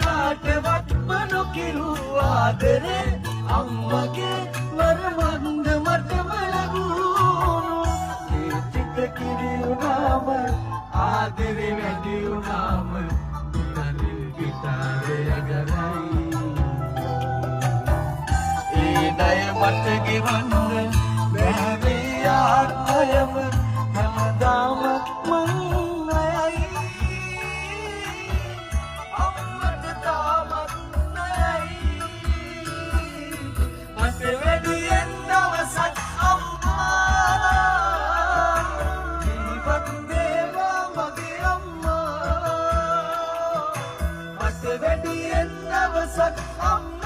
කාටවත්ම නොකිරු ආදරේ අම්මගේ වරමන්ද මටම ලැබුණු ඒ චිත කිරියුනාම ආදරේ වැඩි වුණාම ගිතරින් ගිටාරේ අගරයි ඒ ණය මට ගෙවන්න බැහැ මේ ආත්මයම හැමදාම මං ණයයි අම්මට තාමත් ණයයි මට වැඩියෙන් දවසක් අම්මා ජීවත් වේවා මගේ අම්මා මට වැඩියෙන් දවසක් අම්මා